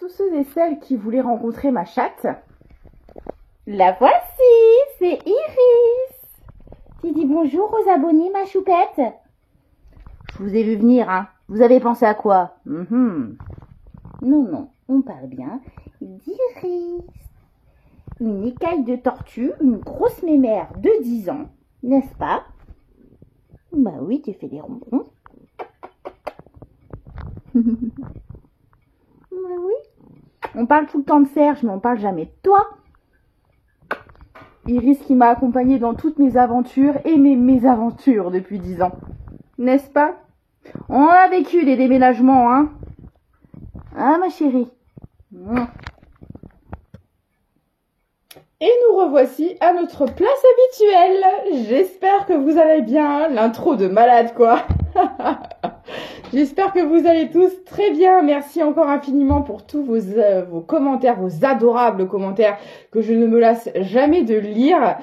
tous ceux et celles qui voulaient rencontrer ma chatte. La voici, c'est Iris. Tu dis bonjour aux abonnés, ma choupette. Je vous ai vu venir, hein. Vous avez pensé à quoi? Non, non, on parle bien d'Iris. Une écaille de tortue, une grosse mémère de 10 ans, n'est-ce pas? Bah oui, tu fais des ronrons. Bah oui. On parle tout le temps de Serge, mais on parle jamais de toi. Iris qui m'a accompagnée dans toutes mes aventures et mes mésaventures depuis 10 ans. N'est-ce pas? On a vécu des déménagements, hein? Ah, ma chérie. Et nous revoici à notre place habituelle. J'espère que vous allez bien. L'intro de malade, quoi. J'espère que vous allez tous très bien. Merci encore infiniment pour tous vos commentaires, vos adorables commentaires que je ne me lasse jamais de lire.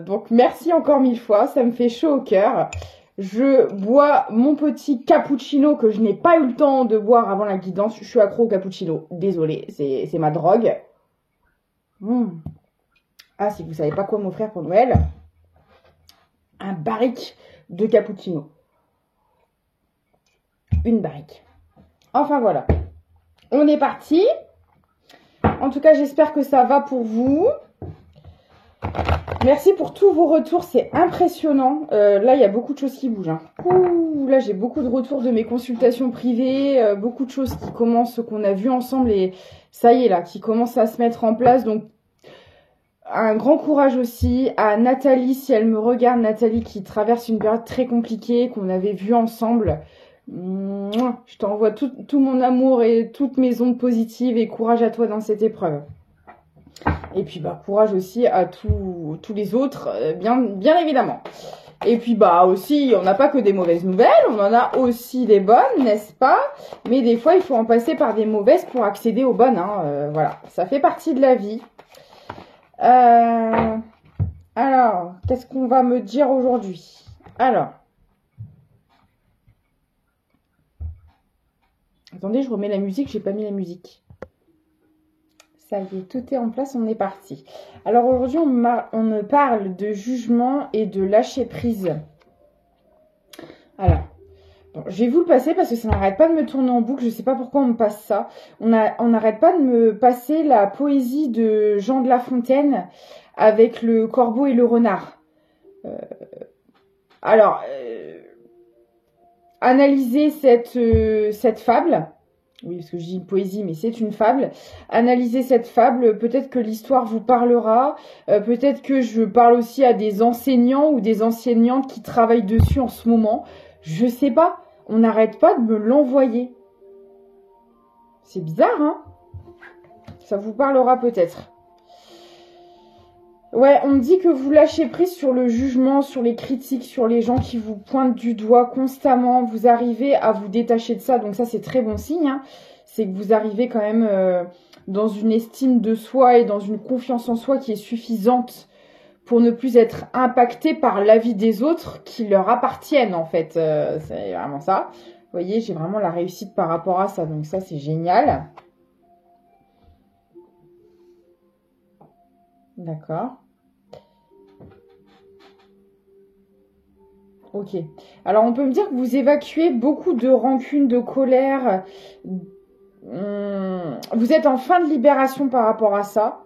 Donc merci encore 1000 fois, ça me fait chaud au cœur. Je bois mon petit cappuccino que je n'ai pas eu le temps de boire avant la guidance. Je suis accro au cappuccino. Désolée, c'est ma drogue. Ah, si vous savez pas quoi m'offrir pour Noël, un barrique de cappuccino. Une barrique. Enfin voilà. On est parti. En tout cas, j'espère que ça va pour vous. Merci pour tous vos retours, c'est impressionnant. Là, il y a beaucoup de choses qui bougent. Hein. Ouh, là, j'ai beaucoup de retours de mes consultations privées, beaucoup de choses qui commencent, qu'on a vues ensemble et ça y est là, qui commencent à se mettre en place. Donc, un grand courage aussi à Nathalie, si elle me regarde, Nathalie qui traverse une période très compliquée, qu'on avait vue ensemble. Je t'envoie tout mon amour et toutes mes ondes positives et courage à toi dans cette épreuve. Et puis bah courage aussi à tous les autres, bien évidemment. Et puis bah aussi, on n'a pas que des mauvaises nouvelles, on en a aussi des bonnes, n'est-ce pas? Mais des fois, il faut en passer par des mauvaises pour accéder aux bonnes. Hein. Voilà, ça fait partie de la vie. Alors, qu'est-ce qu'on va me dire aujourd'hui? Alors, attendez, je remets la musique, j'ai pas mis la musique. Ça y est, tout est en place, on est parti. Alors aujourd'hui, on me parle de jugement et de lâcher prise. Alors, bon, je vais vous le passer parce que ça n'arrête pas de me tourner en boucle. Je ne sais pas pourquoi on me passe ça. On n'arrête pas de me passer la poésie de Jean de La Fontaine avec le corbeau et le renard. Analysez cette fable. Oui, parce que je dis une poésie, mais c'est une fable. Analysez cette fable, peut-être que l'histoire vous parlera, peut-être que je parle aussi à des enseignants ou des enseignantes qui travaillent dessus en ce moment. Je sais pas, on n'arrête pas de me l'envoyer. C'est bizarre, hein? Ça vous parlera peut-être. Ouais, on me dit que vous lâchez prise sur le jugement, sur les critiques, sur les gens qui vous pointent du doigt constamment. Vous arrivez à vous détacher de ça, donc ça c'est très bon signe. Hein. C'est que vous arrivez quand même dans une estime de soi et dans une confiance en soi qui est suffisante pour ne plus être impacté par l'avis des autres qui leur appartiennent en fait. C'est vraiment ça. Vous voyez, j'ai vraiment la réussite par rapport à ça, donc ça c'est génial. D'accord. Ok. Alors, on peut me dire que vous évacuez beaucoup de rancune, de colère. Vous êtes en fin de libération par rapport à ça.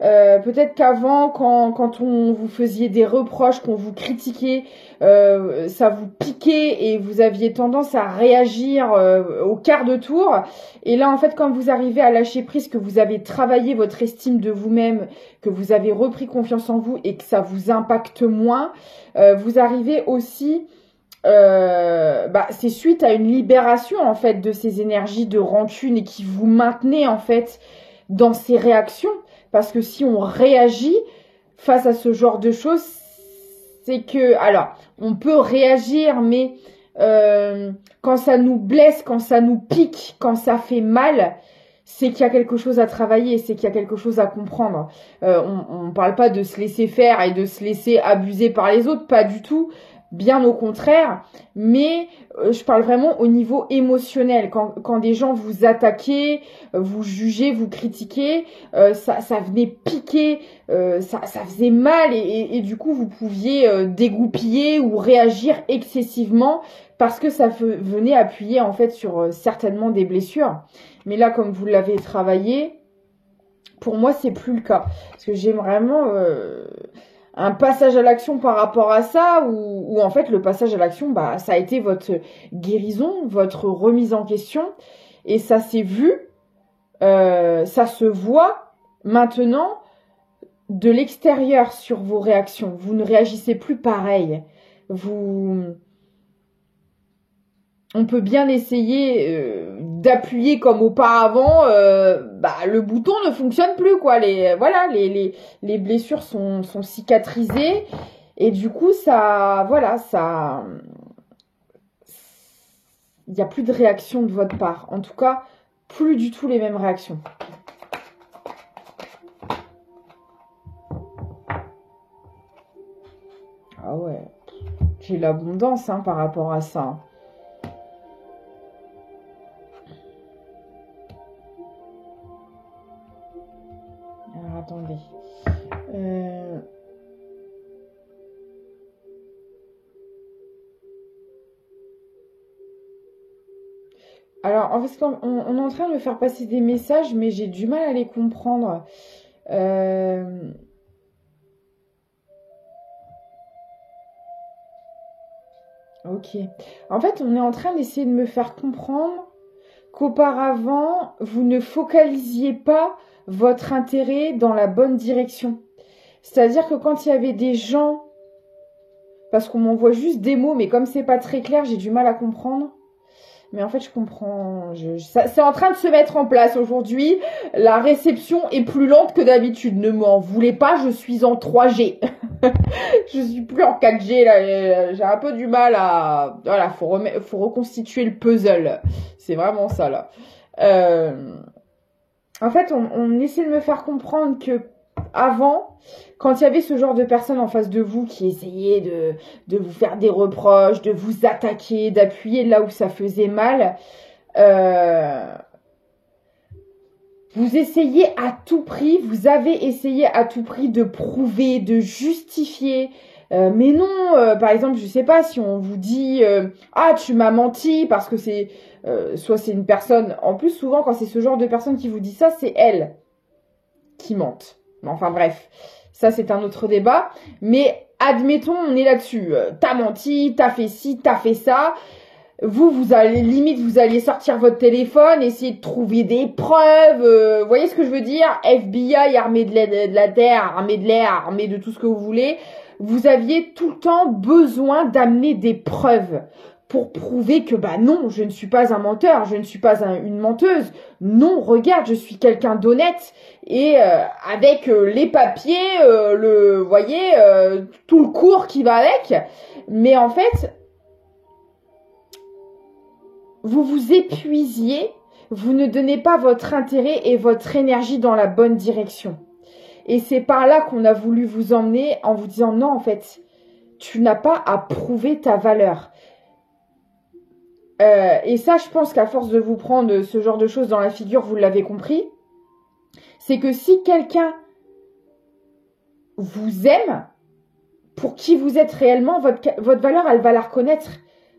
Peut-être qu'avant, quand on vous faisiez des reproches, qu'on vous critiquait, ça vous piquait et vous aviez tendance à réagir au quart de tour. Et là, en fait, quand vous arrivez à lâcher prise, que vous avez travaillé votre estime de vous-même, que vous avez repris confiance en vous et que ça vous impacte moins, vous arrivez aussi... c'est suite à une libération en fait de ces énergies de rancune et qui vous maintenez en fait dans ces réactions. Parce que si on réagit face à ce genre de choses, c'est que... Alors, on peut réagir, mais quand ça nous blesse, quand ça nous pique, quand ça fait mal, c'est qu'il y a quelque chose à travailler, c'est qu'il y a quelque chose à comprendre. On ne parle pas de se laisser faire et de se laisser abuser par les autres, pas du tout. bien au contraire, mais je parle vraiment au niveau émotionnel. Quand des gens vous attaquaient, vous jugez, vous critiquez, ça venait piquer, ça faisait mal et du coup vous pouviez dégoupiller ou réagir excessivement parce que ça venait appuyer en fait sur certainement des blessures. Mais là, comme vous l'avez travaillé, pour moi c'est plus le cas parce que j'ai vraiment un passage à l'action par rapport à ça, où en fait le passage à l'action, bah, ça a été votre guérison, votre remise en question, et ça s'est vu, ça se voit maintenant de l'extérieur sur vos réactions. Vous ne réagissez plus pareil. On peut bien essayer d'appuyer comme auparavant, bah, le bouton ne fonctionne plus, quoi. Les blessures sont cicatrisées et du coup ça, il n'y a plus de réaction de votre part. En tout cas, plus du tout les mêmes réactions. Ah ouais, j'ai l'abondance par rapport à ça. Alors, attendez. Alors, en fait, on est en train de me faire passer des messages, mais j'ai du mal à les comprendre. Ok. En fait, on est en train d'essayer de me faire comprendre qu'auparavant, vous ne focalisiez pas votre intérêt dans la bonne direction. C'est-à-dire que quand il y avait des gens, parce qu'on m'envoie juste des mots, mais comme c'est pas très clair, j'ai du mal à comprendre. Mais en fait, je comprends. C'est en train de se mettre en place aujourd'hui. La réception est plus lente que d'habitude. Ne m'en voulez pas, je suis en 3G. Je suis plus en 4G là. J'ai un peu du mal à. Voilà, faut reconstituer le puzzle. C'est vraiment ça là. En fait, on essaie de me faire comprendre que avant, quand il y avait ce genre de personnes en face de vous qui essayaient de vous faire des reproches, de vous attaquer, d'appuyer là où ça faisait mal, vous essayez à tout prix, vous avez essayé à tout prix de prouver, de justifier. Mais non, par exemple, je sais pas si on vous dit ah tu m'as menti parce que c'est soit c'est une personne. En plus, souvent quand c'est ce genre de personne qui vous dit ça, c'est elle qui mente. Enfin bref, ça c'est un autre débat. Mais admettons, on est là-dessus. T'as menti, t'as fait ci, t'as fait ça. Vous allez limite, vous alliez sortir votre téléphone, essayer de trouver des preuves. Vous voyez ce que je veux dire? FBI, armée de la terre, armée de l'air, armée de tout ce que vous voulez. Vous aviez tout le temps besoin d'amener des preuves pour prouver que bah non, je ne suis pas un menteur, je ne suis pas une menteuse. Non, regarde, je suis quelqu'un d'honnête et avec les papiers, vous voyez, tout le cours qui va avec. Mais en fait, vous vous épuisiez, vous ne donnez pas votre intérêt et votre énergie dans la bonne direction. Et c'est par là qu'on a voulu vous emmener en vous disant non, en fait, tu n'as pas à prouver ta valeur. Et ça, je pense qu'à force de vous prendre ce genre de choses dans la figure, vous l'avez compris. C'est que si quelqu'un vous aime, pour qui vous êtes réellement, votre valeur, elle va la reconnaître.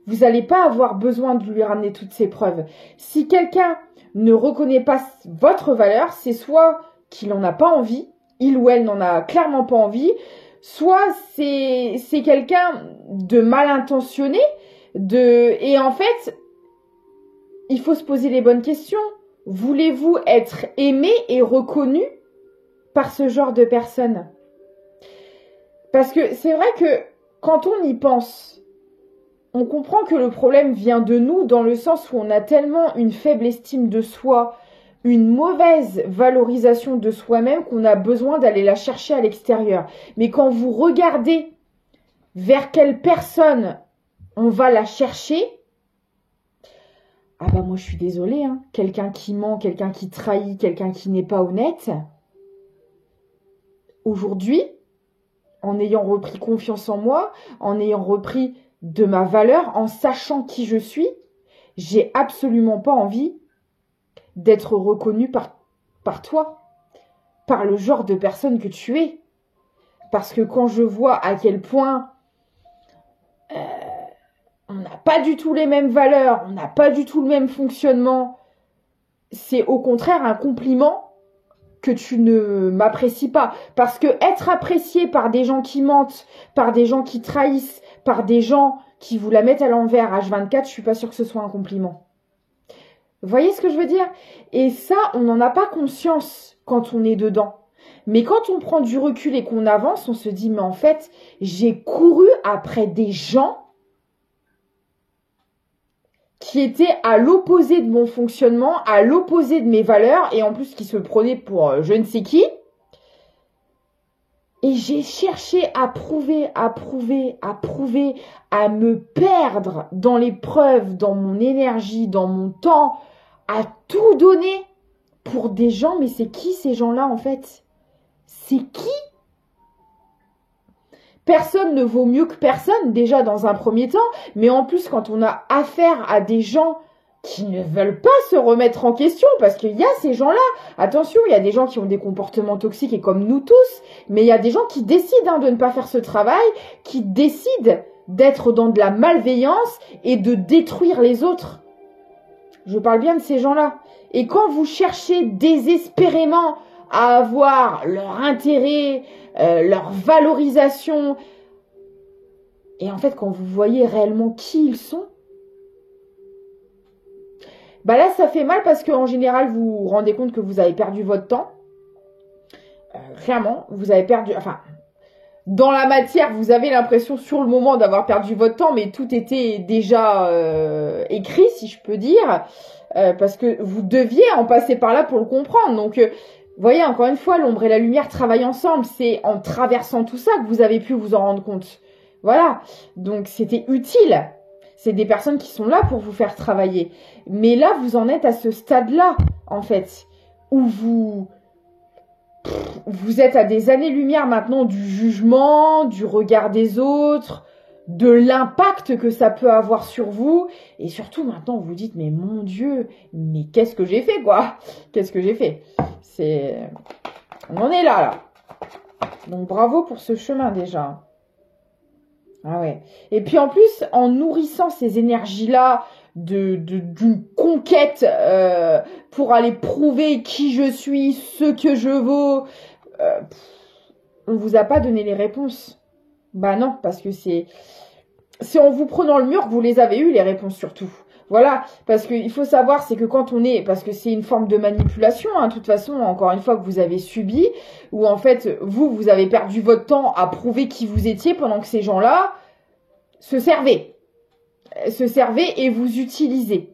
Vous n'allez pas avoir besoin de lui ramener toutes ces preuves. Si quelqu'un ne reconnaît pas votre valeur, c'est soit qu'il n'en a pas envie, il ou elle n'en a clairement pas envie, soit c'est quelqu'un de mal intentionné, et en fait, il faut se poser les bonnes questions. Voulez-vous être aimé et reconnu par ce genre de personnes? Parce que c'est vrai que quand on y pense, on comprend que le problème vient de nous dans le sens où on a tellement une faible estime de soi, une mauvaise valorisation de soi-même qu'on a besoin d'aller la chercher à l'extérieur. Mais quand vous regardez vers quelle personne on va la chercher, ah bah moi je suis désolée, quelqu'un qui ment, quelqu'un qui trahit, quelqu'un qui n'est pas honnête, aujourd'hui, en ayant repris confiance en moi, en ayant repris de ma valeur, en sachant qui je suis, j'ai absolument pas envie d'être reconnue par toi, par le genre de personne que tu es. Parce que quand je vois à quel point on n'a pas du tout les mêmes valeurs, on n'a pas du tout le même fonctionnement, c'est au contraire un compliment que tu ne m'apprécies pas. Parce que être apprécié par des gens qui mentent, par des gens qui trahissent, par des gens qui vous la mettent à l'envers H24, je suis pas sûre que ce soit un compliment. Vous voyez ce que je veux dire? Et ça, on n'en a pas conscience quand on est dedans. Mais quand on prend du recul et qu'on avance, on se dit, mais en fait, j'ai couru après des gens qui étaient à l'opposé de mon fonctionnement, à l'opposé de mes valeurs, et en plus qui se prenaient pour je ne sais qui. Et j'ai cherché à prouver, à me perdre dans les preuves, dans mon énergie, dans mon temps, à tout donner pour des gens. Mais c'est qui ces gens-là en fait? C'est qui? Personne ne vaut mieux que personne, déjà dans un premier temps, mais en plus quand on a affaire à des gens qui ne veulent pas se remettre en question, parce qu'il y a ces gens-là, attention, il y a des gens qui ont des comportements toxiques et comme nous tous, mais il y a des gens qui décident de ne pas faire ce travail, qui décident d'être dans de la malveillance et de détruire les autres. Je parle bien de ces gens-là. Et quand vous cherchez désespérément à avoir leur intérêt, leur valorisation, et en fait quand vous voyez réellement qui ils sont, bah là ça fait mal parce qu'en général vous vous rendez compte que vous avez perdu votre temps. Clairement, vous avez perdu, enfin, dans la matière, vous avez l'impression sur le moment d'avoir perdu votre temps, mais tout était déjà écrit, si je peux dire, parce que vous deviez en passer par là pour le comprendre. Donc, vous voyez, encore une fois, l'ombre et la lumière travaillent ensemble. C'est en traversant tout ça que vous avez pu vous en rendre compte. Voilà, donc c'était utile. C'est des personnes qui sont là pour vous faire travailler. Mais là, vous en êtes à ce stade-là, en fait, où vous êtes à des années-lumière maintenant du jugement, du regard des autres, de l'impact que ça peut avoir sur vous. Et surtout, maintenant, vous vous dites, mais mon Dieu, mais qu'est-ce que j'ai fait, quoi? Qu'est-ce que j'ai fait? On en est là. Donc, bravo pour ce chemin, déjà. Ah ouais. Et puis, en plus, en nourrissant ces énergies-là, d'une conquête pour aller prouver qui je suis, ce que je vaux, on vous a pas donné les réponses. Bah non, parce que c'est en vous prenant le mur que vous les avez eues, les réponses surtout. Voilà, parce qu'il faut savoir, c'est que quand on est, parce que c'est une forme de manipulation, hein, de toute façon, encore une fois, que vous avez subi, où en fait, vous avez perdu votre temps à prouver qui vous étiez pendant que ces gens-là se servaient et vous utilisez.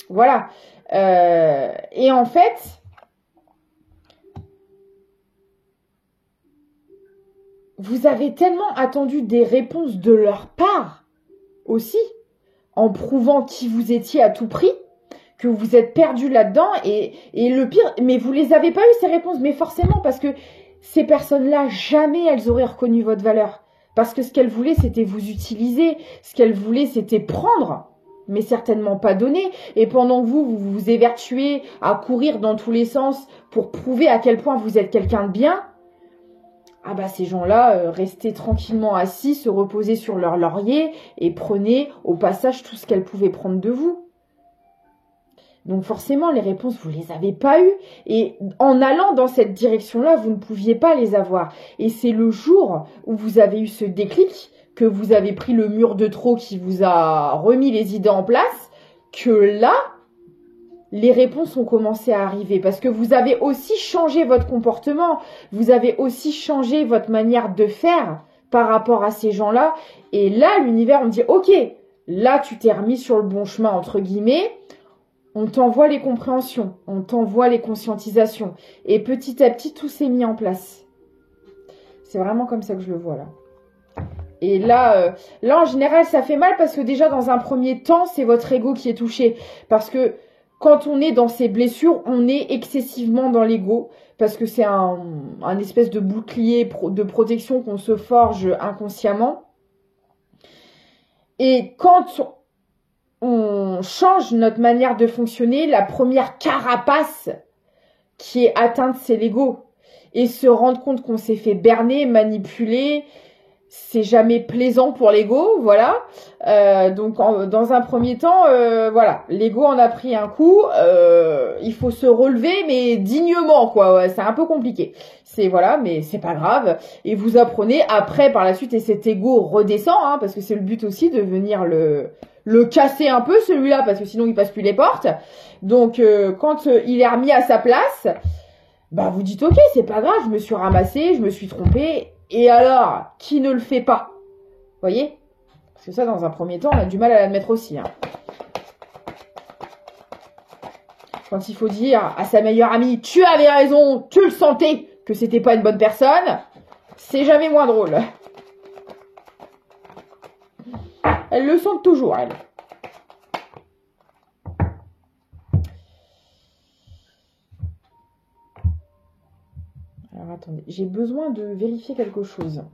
Voilà. Et en fait, vous avez tellement attendu des réponses de leur part aussi, en prouvant qui vous étiez à tout prix, que vous êtes perdu là-dedans. Et le pire, mais vous les avez pas eu ces réponses, mais forcément, parce que ces personnes-là, jamais elles auraient reconnu votre valeur. Parce que ce qu'elles voulaient, c'était vous utiliser. Ce qu'elles voulaient, c'était prendre, mais certainement pas donner. Et pendant que vous vous évertuez à courir dans tous les sens pour prouver à quel point vous êtes quelqu'un de bien, ah bah ces gens-là, restaient tranquillement assis, se reposaient sur leur laurier et prenaient au passage tout ce qu'elles pouvaient prendre de vous. Donc forcément, les réponses, vous les avez pas eues. Et en allant dans cette direction-là, vous ne pouviez pas les avoir. Et c'est le jour où vous avez eu ce déclic, que vous avez pris le mur de trop qui vous a remis les idées en place, que là, les réponses ont commencé à arriver. Parce que vous avez aussi changé votre comportement. Vous avez aussi changé votre manière de faire par rapport à ces gens-là. Et là, l'univers, on dit, ok, là, tu t'es remis sur le bon chemin, entre guillemets. On t'envoie les compréhensions, on t'envoie les conscientisations. Et petit à petit, tout s'est mis en place. C'est vraiment comme ça que je le vois là. Et là, en général, ça fait mal parce que déjà, dans un premier temps, c'est votre ego qui est touché. Parce que quand on est dans ces blessures, on est excessivement dans l'ego parce que c'est un espèce de bouclier de protection qu'on se forge inconsciemment. Et quand on change notre manière de fonctionner, la première carapace qui est atteinte, c'est l'ego. Et se rendre compte qu'on s'est fait berner, manipuler, c'est jamais plaisant pour l'ego, voilà. Donc dans un premier temps, voilà, l'ego en a pris un coup. Il faut se relever, mais dignement, quoi. Ouais, c'est un peu compliqué. C'est voilà, mais c'est pas grave. Et vous apprenez après, par la suite, et cet ego redescend, hein, parce que c'est le but aussi de venir le casser un peu celui-là, parce que sinon il passe plus les portes. Donc quand il est remis à sa place, bah vous dites ok, c'est pas grave, je me suis ramassé, je me suis trompé. Et alors, qui ne le fait pas? Vous voyez? Parce que ça, dans un premier temps, on a du mal à l'admettre aussi. Hein. Quand il faut dire à sa meilleure amie, tu avais raison, tu le sentais que c'était pas une bonne personne, c'est jamais moins drôle. Elles le sentent toujours, elles. Alors attendez, j'ai besoin de vérifier quelque chose.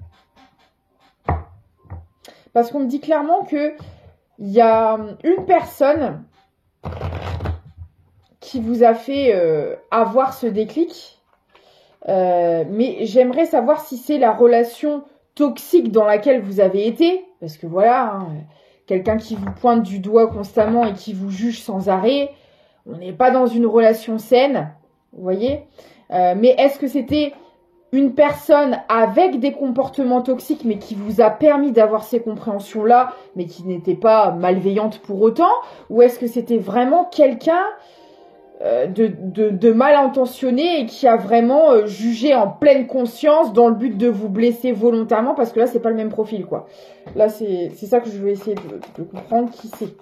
Parce qu'on me dit clairement que il y a une personne qui vous a fait avoir ce déclic. Mais j'aimerais savoir si c'est la relation toxique dans laquelle vous avez été. Parce que voilà, hein, quelqu'un qui vous pointe du doigt constamment et qui vous juge sans arrêt, on n'est pas dans une relation saine, vous voyez. Mais est-ce que c'était une personne avec des comportements toxiques, mais qui vous a permis d'avoir ces compréhensions-là, mais qui n'était pas malveillante pour autant? Ou est-ce que c'était vraiment quelqu'un de mal intentionné et qui a vraiment jugé en pleine conscience dans le but de vous blesser volontairement? Parce que là, c'est pas le même profil, quoi. Là, c'est ça que je vais essayer de comprendre. Qui c'est?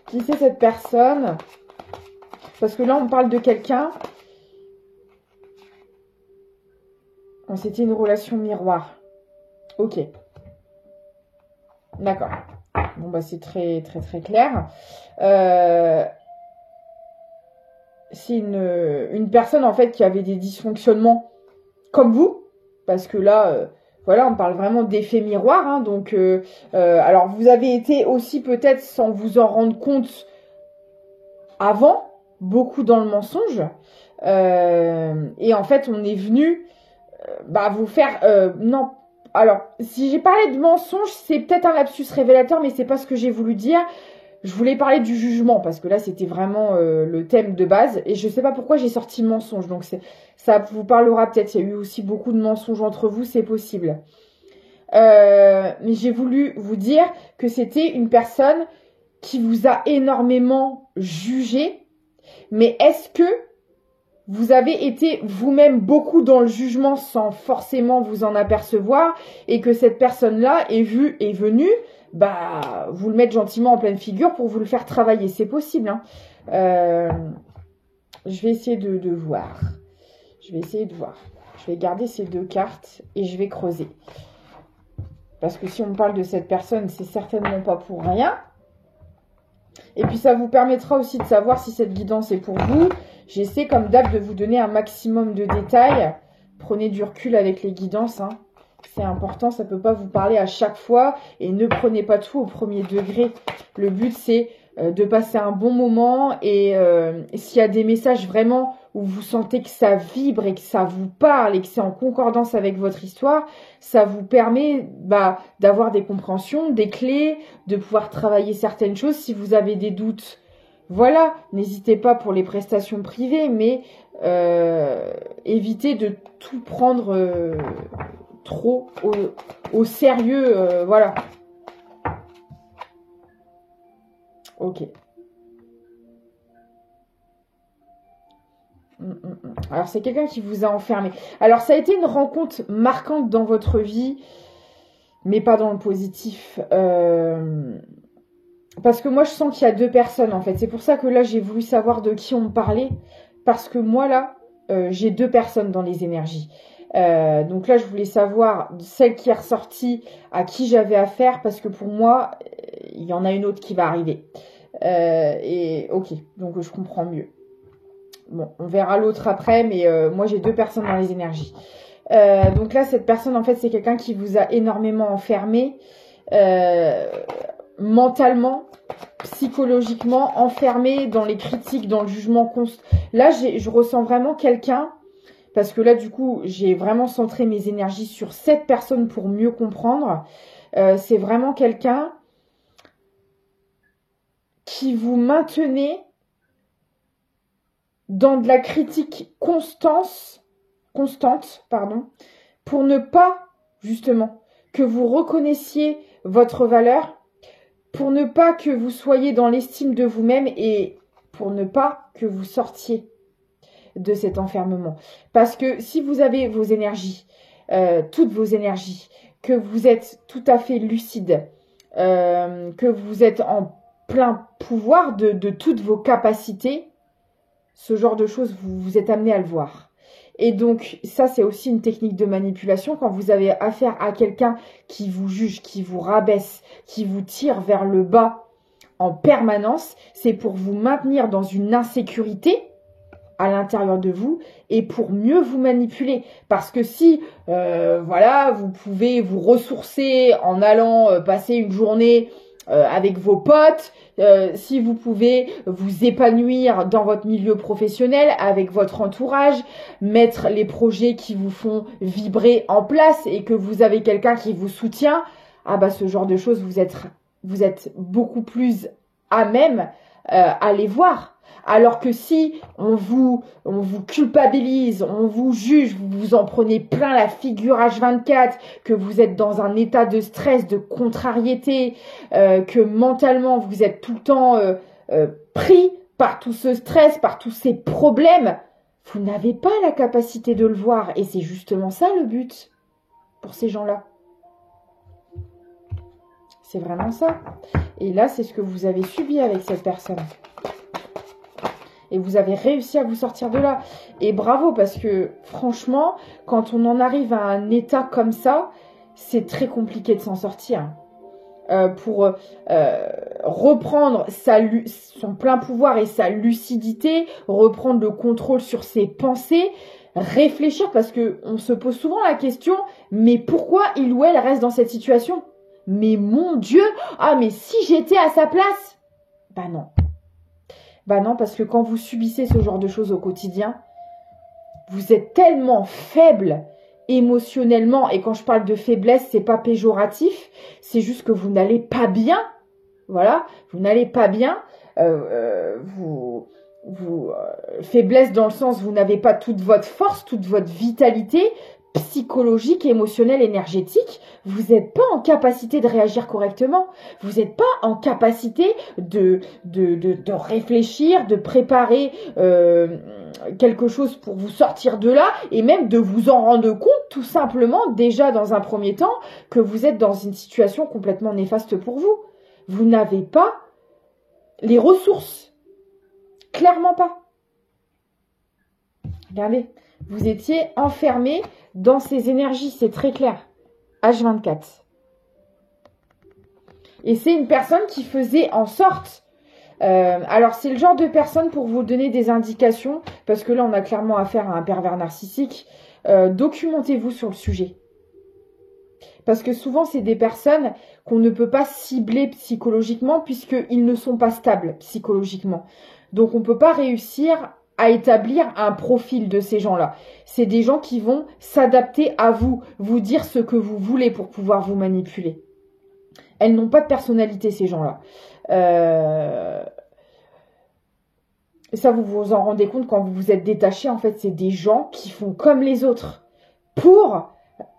Qui c'est cette personne? Parce que là, on parle de quelqu'un. C'était une relation miroir. Ok. D'accord. Bon, bah, c'est très, très, très clair. C'est une personne, en fait, qui avait des dysfonctionnements comme vous. Parce que là, voilà, on parle vraiment d'effet miroir. Hein, donc, alors, vous avez été aussi, peut-être, sans vous en rendre compte, avant, beaucoup dans le mensonge. Et en fait, on est venu... vous faire... non. Alors, si j'ai parlé de mensonge, c'est peut-être un lapsus révélateur, mais c'est pas ce que j'ai voulu dire. Je voulais parler du jugement, parce que là, c'était vraiment le thème de base. Et je sais pas pourquoi j'ai sorti mensonge. Donc, ça vous parlera peut-être. Il y a eu aussi beaucoup de mensonges entre vous, c'est possible. Mais j'ai voulu vous dire que c'était une personne qui vous a énormément jugé. Mais est-ce que vous avez été vous-même beaucoup dans le jugement sans forcément vous en apercevoir, et que cette personne-là est venue vous le mettre gentiment en pleine figure pour vous le faire travailler? C'est possible. Hein. Je vais essayer de voir. Je vais essayer de voir. Je vais garder ces deux cartes et je vais creuser. Parce que si on parle de cette personne, c'est certainement pas pour rien. Et puis ça vous permettra aussi de savoir si cette guidance est pour vous. J'essaie comme d'hab de vous donner un maximum de détails. Prenez du recul avec les guidances. Hein. C'est important, ça ne peut pas vous parler à chaque fois. Et ne prenez pas tout au premier degré. Le but, c'est de passer un bon moment. Et s'il y a des messages vraiment où vous sentez que ça vibre et que ça vous parle et que c'est en concordance avec votre histoire, ça vous permet d'avoir des compréhensions, des clés, de pouvoir travailler certaines choses. Si vous avez des doutes, voilà, n'hésitez pas pour les prestations privées, mais évitez de tout prendre trop au sérieux, voilà. Ok. Alors, c'est quelqu'un qui vous a enfermé. Alors, ça a été une rencontre marquante dans votre vie, mais pas dans le positif. Parce que moi, je sens qu'il y a deux personnes, en fait. C'est pour ça que là, j'ai voulu savoir de qui on me parlait. Parce que moi, là, j'ai deux personnes dans les énergies. Donc là, je voulais savoir celle qui est ressortie, à qui j'avais affaire, parce que pour moi, il y en a une autre qui va arriver. Et ok, donc je comprends mieux. Bon, on verra l'autre après, mais moi j'ai deux personnes dans les énergies. Donc là, cette personne, en fait, c'est quelqu'un qui vous a énormément enfermé, mentalement, psychologiquement, enfermé dans les critiques, dans le jugement constant. Là, je ressens vraiment quelqu'un, parce que là, du coup, j'ai vraiment centré mes énergies sur cette personne pour mieux comprendre. C'est vraiment quelqu'un qui vous maintenait dans de la critique constante, pour ne pas, justement, que vous reconnaissiez votre valeur, pour ne pas que vous soyez dans l'estime de vous-même et pour ne pas que vous sortiez de cet enfermement. Parce que si vous avez vos énergies, toutes vos énergies, que vous êtes tout à fait lucide, que vous êtes en plein pouvoir de toutes vos capacités, ce genre de choses, vous êtes amené à le voir. Et donc, ça, c'est aussi une technique de manipulation. Quand vous avez affaire à quelqu'un qui vous juge, qui vous rabaisse, qui vous tire vers le bas en permanence, c'est pour vous maintenir dans une insécurité à l'intérieur de vous et pour mieux vous manipuler. Parce que si, voilà, vous pouvez vous ressourcer en allant passer une journée avec vos potes, si vous pouvez vous épanouir dans votre milieu professionnel avec votre entourage, mettre les projets qui vous font vibrer en place et que vous avez quelqu'un qui vous soutient, ah bah ce genre de choses, vous êtes beaucoup plus à même à les voir. Alors que si on vous culpabilise, on vous juge, vous vous en prenez plein la figure H24, que vous êtes dans un état de stress, de contrariété, que mentalement vous êtes tout le temps pris par tout ce stress, par tous ces problèmes, vous n'avez pas la capacité de le voir. Et c'est justement ça le but pour ces gens-là. C'est vraiment ça. Et là, c'est ce que vous avez subi avec cette personne. Et vous avez réussi à vous sortir de là. Et bravo, parce que franchement, quand on en arrive à un état comme ça, c'est très compliqué de s'en sortir. Pour reprendre son plein pouvoir et sa lucidité, reprendre le contrôle sur ses pensées, réfléchir, parce que on se pose souvent la question, mais pourquoi il ou elle reste dans cette situation? Mais mon Dieu, ah mais si j'étais à sa place? Bah non. Bah non, parce que quand vous subissez ce genre de choses au quotidien, vous êtes tellement faible émotionnellement, et quand je parle de faiblesse, c'est pas péjoratif, c'est juste que vous n'allez pas bien, voilà, vous n'allez pas bien, faiblesse dans le sens vous n'avez pas toute votre force, toute votre vitalité psychologique, émotionnelle, énergétique, vous n'êtes pas en capacité de réagir correctement, vous n'êtes pas en capacité de réfléchir, de préparer quelque chose pour vous sortir de là, et même de vous en rendre compte tout simplement, déjà dans un premier temps, que vous êtes dans une situation complètement néfaste pour vous. Vous n'avez pas les ressources, clairement pas. Regardez, vous étiez enfermé dans ces énergies, c'est très clair. H24. Et c'est une personne qui faisait en sorte... alors, c'est le genre de personne, pour vous donner des indications, parce que là, on a clairement affaire à un pervers narcissique. Documentez-vous sur le sujet. Parce que souvent, c'est des personnes qu'on ne peut pas cibler psychologiquement, puisqu'ils ne sont pas stables psychologiquement. Donc, on ne peut pas réussir à établir un profil de ces gens-là. C'est des gens qui vont s'adapter à vous, vous dire ce que vous voulez pour pouvoir vous manipuler. Elles n'ont pas de personnalité, ces gens-là. Ça, vous vous en rendez compte quand vous vous êtes détaché. En fait, c'est des gens qui font comme les autres pour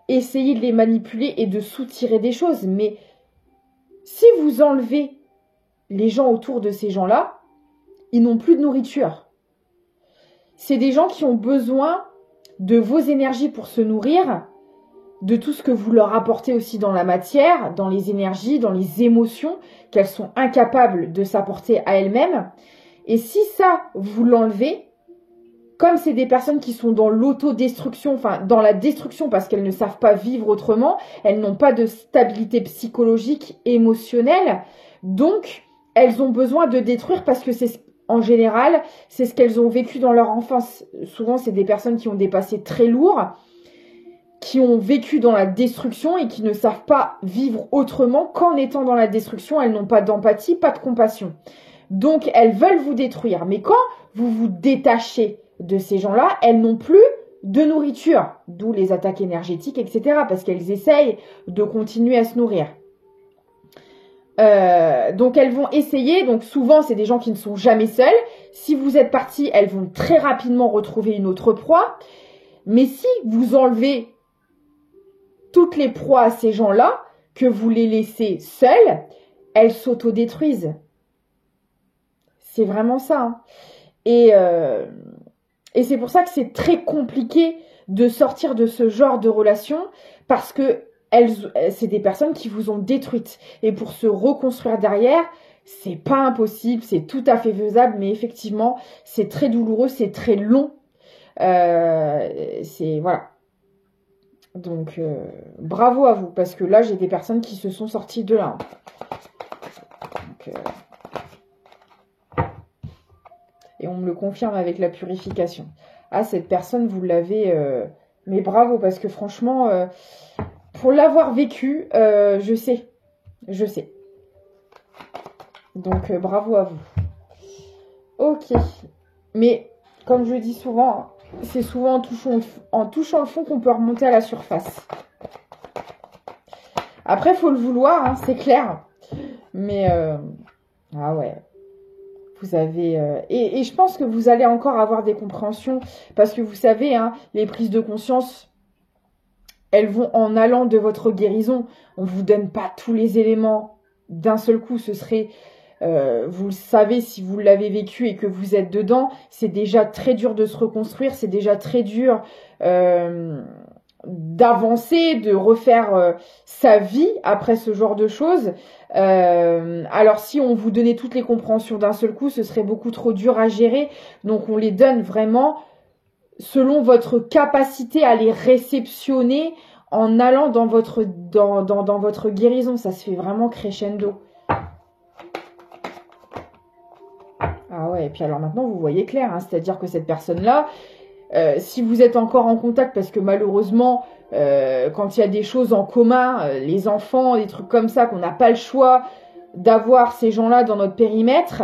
essayer de les manipuler et de soutirer des choses. Mais si vous enlevez les gens autour de ces gens-là, ils n'ont plus de nourriture. C'est des gens qui ont besoin de vos énergies pour se nourrir, de tout ce que vous leur apportez aussi dans la matière, dans les énergies, dans les émotions qu'elles sont incapables de s'apporter à elles-mêmes. Et si ça, vous l'enlevez, comme c'est des personnes qui sont dans l'autodestruction, enfin dans la destruction parce qu'elles ne savent pas vivre autrement, elles n'ont pas de stabilité psychologique, émotionnelle, donc elles ont besoin de détruire parce que en général, c'est ce qu'elles ont vécu dans leur enfance. Souvent, c'est des personnes qui ont des passés très lourds, qui ont vécu dans la destruction et qui ne savent pas vivre autrement qu'en étant dans la destruction. Elles n'ont pas d'empathie, pas de compassion. Donc, elles veulent vous détruire. Mais quand vous vous détachez de ces gens-là, elles n'ont plus de nourriture. D'où les attaques énergétiques, etc. Parce qu'elles essayent de continuer à se nourrir. Donc elles vont essayer, donc souvent c'est des gens qui ne sont jamais seuls. Si vous êtes parti, elles vont très rapidement retrouver une autre proie. Mais si vous enlevez toutes les proies à ces gens-là, que vous les laissez seuls, elles s'autodétruisent. C'est vraiment ça. Hein. Et c'est pour ça que c'est très compliqué de sortir de ce genre de relation, parce que c'est des personnes qui vous ont détruite. Et pour se reconstruire derrière, c'est pas impossible, c'est tout à fait faisable, mais effectivement, c'est très douloureux, c'est très long. Voilà. Donc, bravo à vous, parce que là, j'ai des personnes qui se sont sorties de là. Donc, et on me le confirme avec la purification. Ah, cette personne, vous l'avez... mais bravo, parce que franchement... pour l'avoir vécu, je sais. Donc, bravo à vous. Ok. Mais, comme je le dis souvent, c'est souvent en touchant le fond qu'on peut remonter à la surface. Après, il faut le vouloir, hein, c'est clair. Mais, ah ouais. Vous avez... et je pense que vous allez encore avoir des compréhensions. Parce que vous savez, hein, les prises de conscience... elles vont en allant de votre guérison. On ne vous donne pas tous les éléments d'un seul coup. Ce serait, vous le savez si vous l'avez vécu et que vous êtes dedans, c'est déjà très dur de se reconstruire. C'est déjà très dur d'avancer, de refaire sa vie après ce genre de choses. Alors si on vous donnait toutes les compréhensions d'un seul coup, ce serait beaucoup trop dur à gérer. Donc on les donne vraiment... selon votre capacité à les réceptionner en allant dans votre guérison. Ça se fait vraiment crescendo. Ah ouais, et puis alors maintenant, vous voyez clair. Hein, c'est-à-dire que cette personne-là, si vous êtes encore en contact, parce que malheureusement, quand il y a des choses en commun, les enfants, des trucs comme ça, qu'on n'a pas le choix d'avoir ces gens-là dans notre périmètre,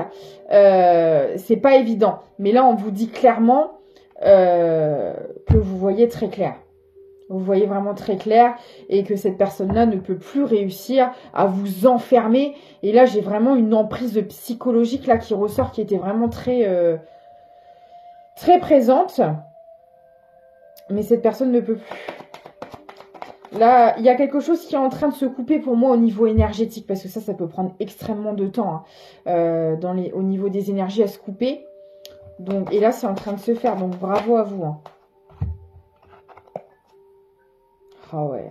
c'est pas évident. Mais là, on vous dit clairement... que vous voyez très clair. Vous voyez vraiment très clair et que cette personne-là ne peut plus réussir à vous enfermer. Et là, j'ai vraiment une emprise psychologique là qui ressort, qui était vraiment très, très présente. Mais cette personne ne peut plus. Là, il y a quelque chose qui est en train de se couper pour moi au niveau énergétique, parce que ça peut prendre extrêmement de temps hein, au niveau des énergies à se couper. Donc, et là, c'est en train de se faire. Donc, bravo à vous. Hein. Ah ouais.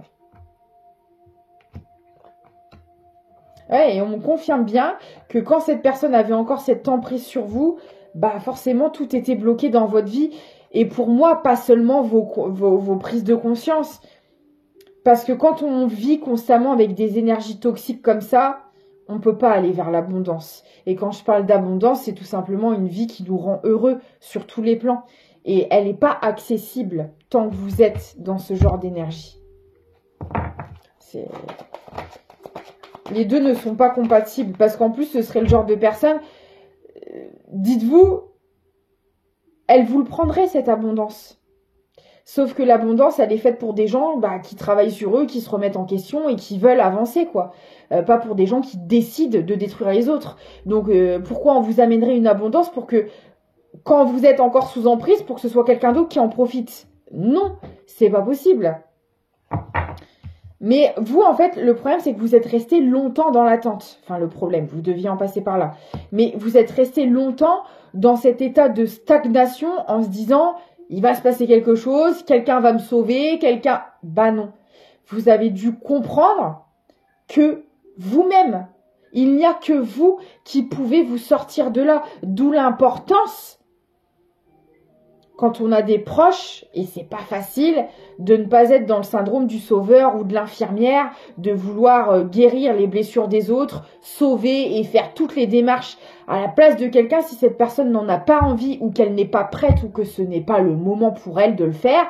Ouais, et on me confirme bien que quand cette personne avait encore cette emprise sur vous, bah forcément, tout était bloqué dans votre vie. Et pour moi, pas seulement vos prises de conscience. Parce que quand on vit constamment avec des énergies toxiques comme ça, on ne peut pas aller vers l'abondance. Et quand je parle d'abondance, c'est tout simplement une vie qui nous rend heureux sur tous les plans. Et elle n'est pas accessible tant que vous êtes dans ce genre d'énergie. Les deux ne sont pas compatibles. Parce qu'en plus, ce serait le genre de personne, dites-vous, elle vous le prendrait cette abondance. Sauf que l'abondance, elle est faite pour des gens qui travaillent sur eux, qui se remettent en question et qui veulent avancer, quoi. Pas pour des gens qui décident de détruire les autres. Donc, pourquoi on vous amènerait une abondance pour que, quand vous êtes encore sous emprise, pour que ce soit quelqu'un d'autre qui en profite? Non, c'est pas possible. Mais vous, en fait, le problème, c'est que vous êtes resté longtemps dans l'attente. Enfin, le problème, vous deviez en passer par là. Mais vous êtes resté longtemps dans cet état de stagnation en se disant... il va se passer quelque chose, quelqu'un va me sauver, quelqu'un... Bah non. Vous avez dû comprendre que vous-même, il n'y a que vous qui pouvez vous sortir de là. D'où l'importance quand on a des proches, et c'est pas facile, de ne pas être dans le syndrome du sauveur ou de l'infirmière, de vouloir guérir les blessures des autres, sauver et faire toutes les démarches à la place de quelqu'un si cette personne n'en a pas envie ou qu'elle n'est pas prête ou que ce n'est pas le moment pour elle de le faire,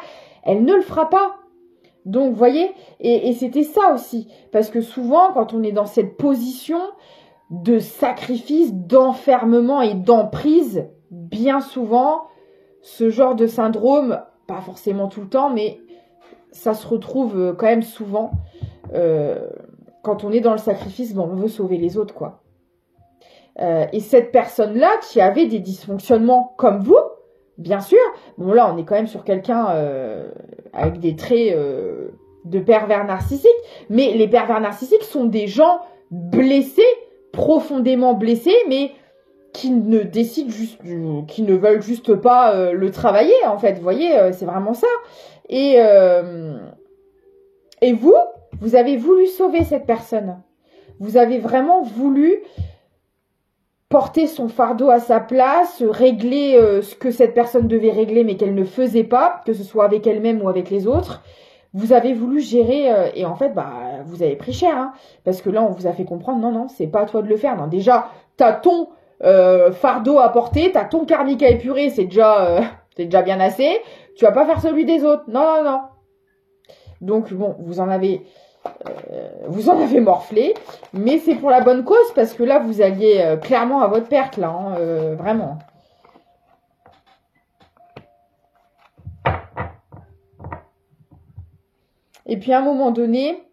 elle ne le fera pas. Donc, vous voyez, et c'était ça aussi, parce que souvent, quand on est dans cette position de sacrifice, d'enfermement et d'emprise, bien souvent, ce genre de syndrome, pas forcément tout le temps, mais ça se retrouve quand même souvent quand on est dans le sacrifice, bon, on veut sauver les autres, quoi. Et cette personne-là qui avait des dysfonctionnements comme vous, bien sûr, bon là on est quand même sur quelqu'un avec des traits de pervers narcissiques, mais les pervers narcissiques sont des gens blessés, profondément blessés, mais qui ne décident juste, qui ne veulent juste pas le travailler, en fait. Vous voyez, c'est vraiment ça. Et vous avez voulu sauver cette personne. Vous avez vraiment voulu porter son fardeau à sa place, régler ce que cette personne devait régler, mais qu'elle ne faisait pas, que ce soit avec elle-même ou avec les autres. Vous avez voulu gérer, et en fait, bah, vous avez pris cher, hein, parce que là, on vous a fait comprendre, non, c'est pas à toi de le faire. Non, déjà, t'as ton fardeau à porter, t'as ton karmique à épurer, c'est déjà bien assez. Tu vas pas faire celui des autres. Non. Donc bon, vous en avez morflé, mais c'est pour la bonne cause, parce que là, vous alliez clairement à votre perte, là, hein, vraiment. Et puis à un moment donné,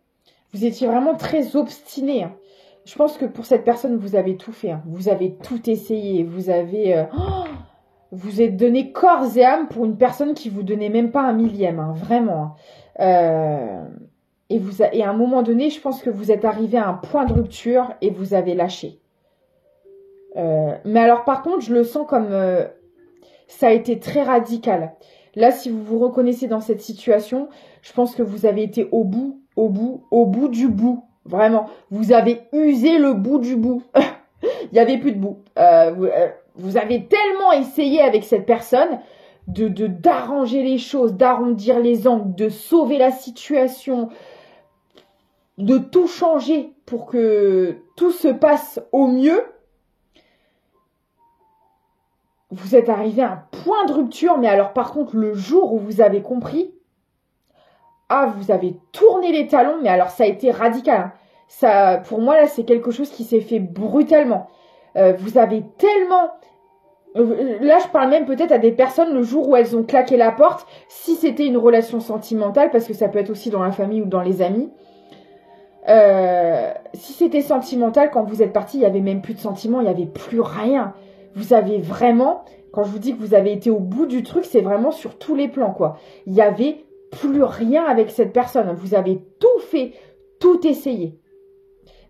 vous étiez vraiment très obstiné, hein. Je pense que pour cette personne, vous avez tout fait, hein. Vous avez tout essayé. Vous avez... vous êtes donné corps et âme pour une personne qui vous donnait même pas un millième, hein, vraiment. Et à un moment donné, je pense que vous êtes arrivé à un point de rupture et vous avez lâché. Mais alors par contre, je le sens comme... ça a été très radical. Là, si vous vous reconnaissez dans cette situation, je pense que vous avez été au bout du bout. Vraiment, vous avez usé le bout du bout. Il n'y avait plus de bout. Vous avez tellement essayé avec cette personne d'arranger les choses, d'arrondir les angles, de sauver la situation, de tout changer pour que tout se passe au mieux. Vous êtes arrivé à un point de rupture, mais alors par contre, le jour où vous avez compris, vous avez tourné les talons, mais alors ça a été radical, hein. Ça, pour moi, là, c'est quelque chose qui s'est fait brutalement. Vous avez tellement... Là, je parle même peut-être à des personnes le jour où elles ont claqué la porte, si c'était une relation sentimentale, parce que ça peut être aussi dans la famille ou dans les amis. Si c'était sentimental, quand vous êtes parti, il n'y avait même plus de sentiments, il n'y avait plus rien. Vous avez vraiment, quand je vous dis que vous avez été au bout du truc, c'est vraiment sur tous les plans, quoi. Il n'y avait plus rien avec cette personne. Vous avez tout fait, tout essayé.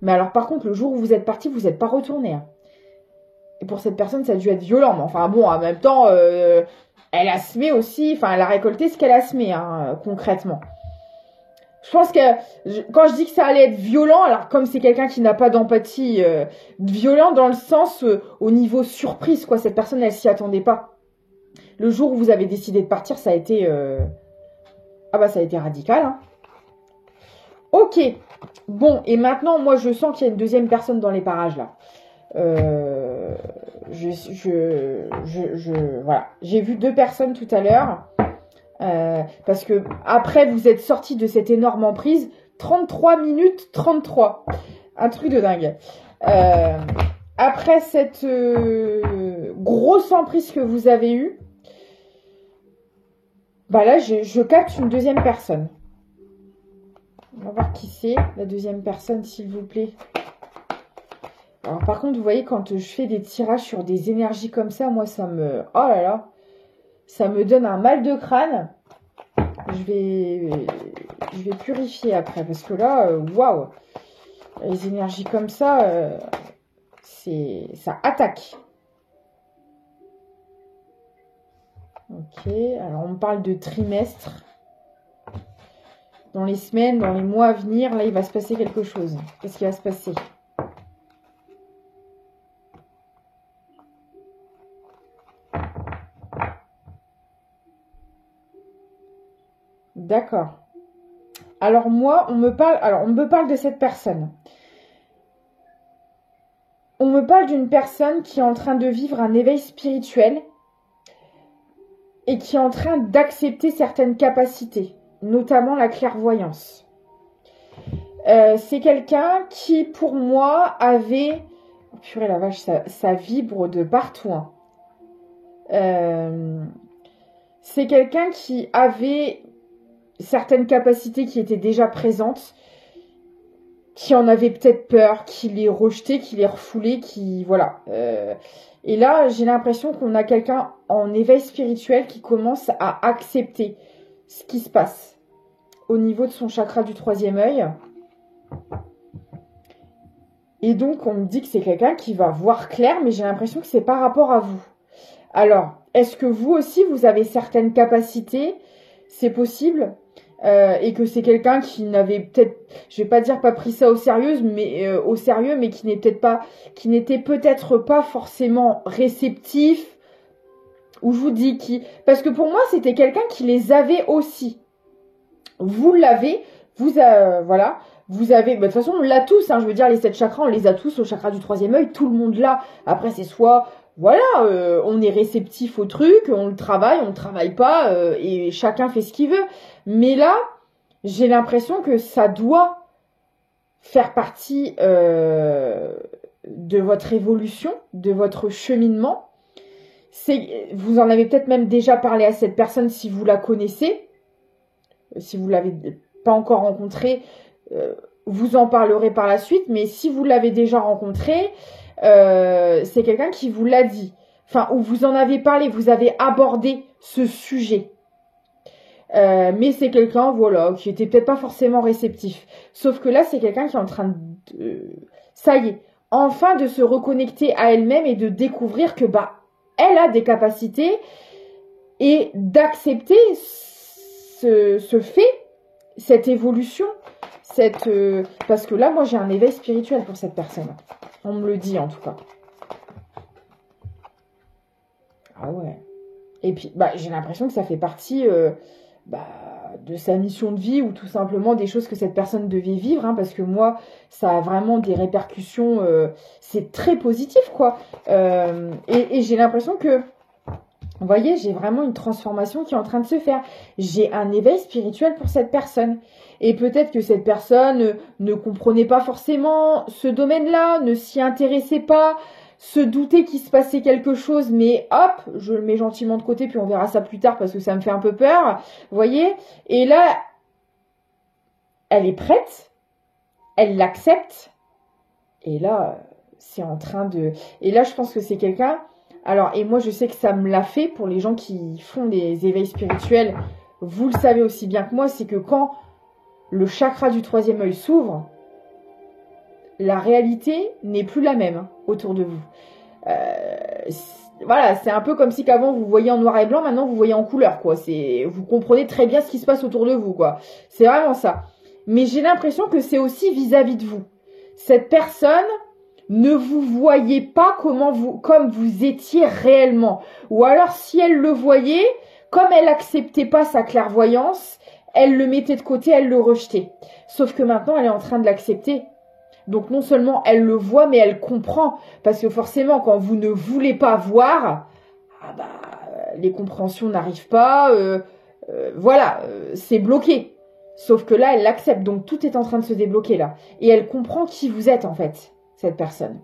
Mais alors, par contre, le jour où vous êtes parti, vous n'êtes pas retourné, hein. Et pour cette personne, ça a dû être violent. Mais enfin, bon, en même temps, elle a semé aussi, enfin, elle a récolté ce qu'elle a semé, hein, concrètement. Je pense que quand je dis que ça allait être violent, alors comme c'est quelqu'un qui n'a pas d'empathie, violent dans le sens au niveau surprise, quoi. Cette personne, elle s'y attendait pas. Le jour où vous avez décidé de partir, ça a été... ça a été radical, hein. Ok. Bon, et maintenant, moi, je sens qu'il y a une deuxième personne dans les parages, là. Voilà. J'ai vu 2 personnes tout à l'heure. Parce que après vous êtes sorti de cette énorme emprise. 33 minutes 33. Un truc de dingue. Après cette grosse emprise que vous avez eue, bah là je capte une deuxième personne. On va voir qui c'est, la deuxième personne, s'il vous plaît. Alors par contre, vous voyez, quand je fais des tirages sur des énergies comme ça, moi ça me... Oh là là, ça me donne un mal de crâne. Je vais purifier après, parce que là, waouh, les énergies comme ça, ça attaque. Ok, alors on me parle de trimestre. Dans les semaines, dans les mois à venir, là il va se passer quelque chose. Qu'est-ce qui va se passer ? D'accord. Alors moi, on me parle de cette personne. On me parle d'une personne qui est en train de vivre un éveil spirituel et qui est en train d'accepter certaines capacités, notamment la clairvoyance. C'est quelqu'un qui, pour moi, avait... Oh, purée la vache, ça vibre de partout. Hein. C'est quelqu'un qui avait certaines capacités qui étaient déjà présentes, qui en avait peut-être peur, qui les rejetait, qui les refoulait, qui... Voilà. Et là, j'ai l'impression qu'on a quelqu'un en éveil spirituel qui commence à accepter ce qui se passe au niveau de son chakra du 3e œil. Et donc, on me dit que c'est quelqu'un qui va voir clair, mais j'ai l'impression que c'est par rapport à vous. Alors, est-ce que vous aussi, vous avez certaines capacités? C'est possible. Et que c'est quelqu'un qui n'avait peut-être, je vais pas dire pas pris ça au sérieux, mais qui n'était peut-être pas forcément réceptif. Ou je vous dis parce que pour moi, c'était quelqu'un qui les avait aussi. Vous l'avez, voilà. Vous avez, de toute façon, on l'a tous, hein, je veux dire, les 7 chakras, on les a tous au chakra du 3e œil, tout le monde l'a. Après, c'est soit, voilà, on est réceptif au truc, on le travaille pas, et chacun fait ce qu'il veut. Mais là, j'ai l'impression que ça doit faire partie de votre évolution, de votre cheminement. Vous en avez peut-être même déjà parlé à cette personne si vous la connaissez. Si vous l'avez pas encore rencontrée, vous en parlerez par la suite, mais si vous l'avez déjà rencontré, c'est quelqu'un qui vous l'a dit. Enfin, où vous en avez parlé, vous avez abordé ce sujet. Mais c'est quelqu'un, voilà, qui était peut-être pas forcément réceptif. Sauf que là, c'est quelqu'un qui est en train de... Ça y est, enfin de se reconnecter à elle-même et de découvrir que, elle a des capacités et d'accepter ce fait, cette évolution, parce que là, moi, j'ai un éveil spirituel pour cette personne. On me le dit, en tout cas. Ah ouais. Et puis, j'ai l'impression que ça fait partie de sa mission de vie ou tout simplement des choses que cette personne devait vivre, hein, parce que moi, ça a vraiment des répercussions, c'est très positif, quoi. Et j'ai l'impression que, vous voyez, j'ai vraiment une transformation qui est en train de se faire. J'ai un éveil spirituel pour cette personne. Et peut-être que cette personne ne comprenait pas forcément ce domaine-là, ne s'y intéressait pas, se doutait qu'il se passait quelque chose, mais hop, je le mets gentiment de côté, puis on verra ça plus tard parce que ça me fait un peu peur. Vous voyez? Et là, elle est prête, elle l'accepte. Et là, c'est en train de... Et là, je pense que c'est quelqu'un... Alors, et moi, je sais que ça me l'a fait pour les gens qui font des éveils spirituels. Vous le savez aussi bien que moi, c'est que quand le chakra du 3e œil s'ouvre, la réalité n'est plus la même autour de vous. Voilà, c'est un peu comme si qu'avant vous voyiez en noir et blanc, maintenant vous voyez en couleur, quoi. Vous comprenez très bien ce qui se passe autour de vous, quoi. C'est vraiment ça. Mais j'ai l'impression que c'est aussi vis-à-vis de vous. Cette personne ne vous voyait pas comme vous étiez réellement. Ou alors, si elle le voyait, comme elle acceptait pas sa clairvoyance, elle le mettait de côté, elle le rejetait. Sauf que maintenant, elle est en train de l'accepter. Donc non seulement elle le voit, mais elle comprend. Parce que forcément, quand vous ne voulez pas voir, les compréhensions n'arrivent pas. Voilà, c'est bloqué. Sauf que là, elle l'accepte. Donc tout est en train de se débloquer là. Et elle comprend qui vous êtes en fait, cette personne.